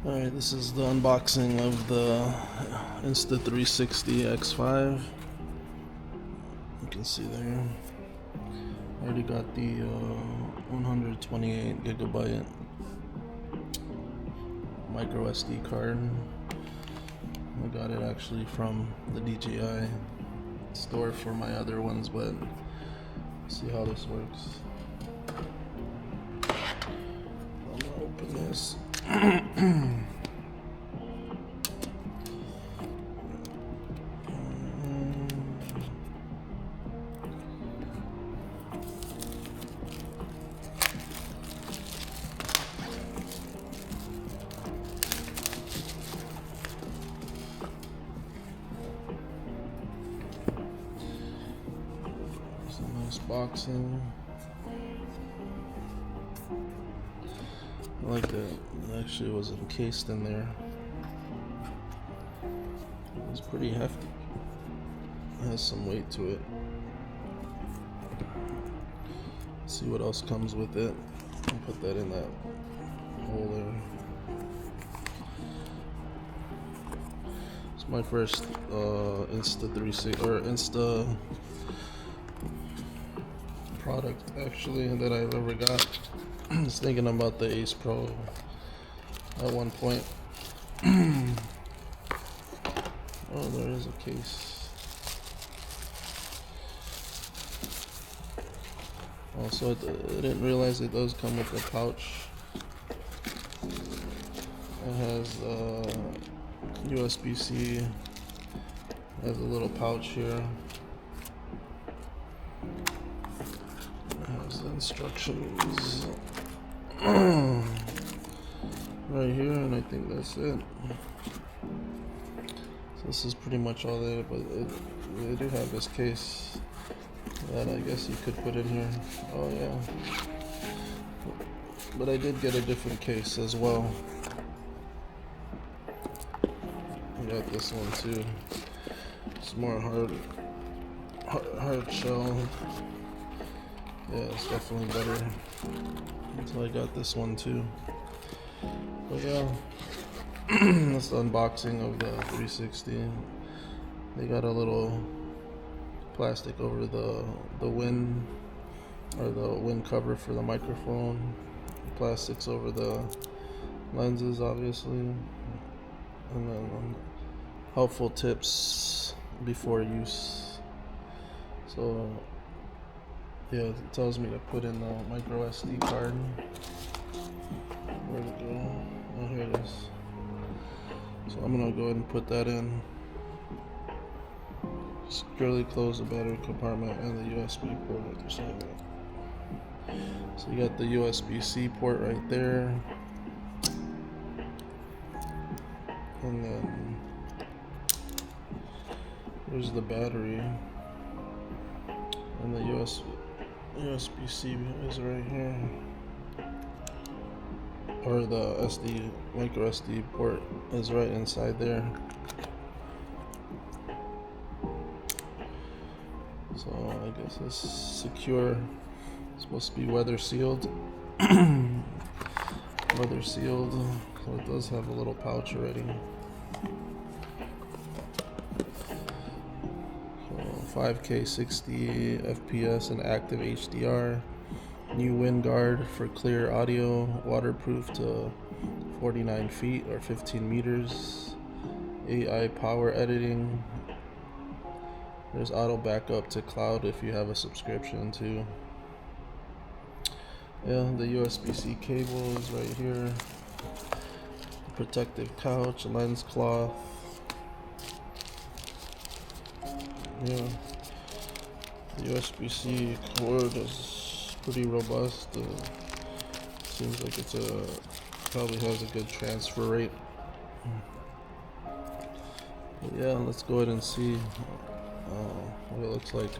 Alright, this is the unboxing of the Insta360 X5. You can see there. I already got the 128 gigabyte micro SD card. I got it actually from the DJI store for my other ones, but see how this works. I'm gonna open this. Some nice boxing. I like that it actually was encased in there. It's pretty hefty. It has some weight to it. Let's see what else comes with it. I'll put that in that hole there. It's my first Insta360 or Insta product actually that I've ever got. I was thinking about the Ace Pro at one point. Oh, there is a case. Also, I didn't realize it does come with a pouch. It has USB-C. Has a little pouch here. It has the instructions right here, and I think that's it. So this is pretty much all there, but they do have this case that I guess you could put in here. Oh yeah. But I did get a different case as well. I got this one too. It's more hard shell. Yeah, it's definitely better. So I got this one too. But yeah, that's the unboxing of the 360. They got a little plastic over the wind, or the wind cover for the microphone. Plastics over the lenses, obviously, and then helpful tips before use. So yeah, it tells me to put in the micro SD card. Where'd it go? Oh, here it is. So I'm gonna go ahead and put that in. Securely close the battery compartment and the USB port at the same time. So you got the USB-C port right there. And then there's the battery. And the USB-C is right here. Or the micro SD port is right inside there. So I guess it's secure. It's supposed to be weather sealed. Weather sealed. So it does have a little pouch already. So 5K 60 FPS and active HDR. New wind guard for clear audio, waterproof to 49 feet or 15 meters. AI power editing. There's auto backup to cloud if you have a subscription too. Yeah, the USB-C cable is right here. Protective couch, lens cloth. Yeah, the USB-C cord is pretty robust. Seems like it's probably has a good transfer rate. But yeah, let's go ahead and see what it looks like.